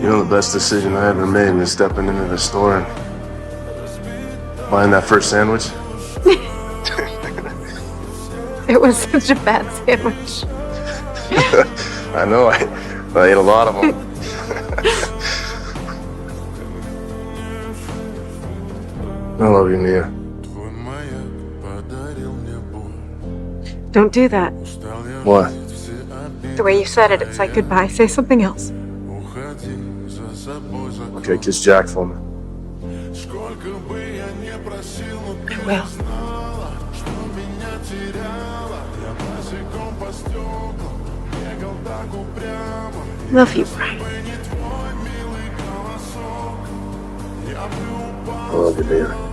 You know, the best decision I ever made was stepping into the store and buying that first sandwich. It was such a bad sandwich. I know, I ate a lot of them. I love you, Nia. Don't do that. What? The way you said it, it's like goodbye. Say something else. Okay, kiss Jack for me. I will. Love you, Brian. I love you, Nia.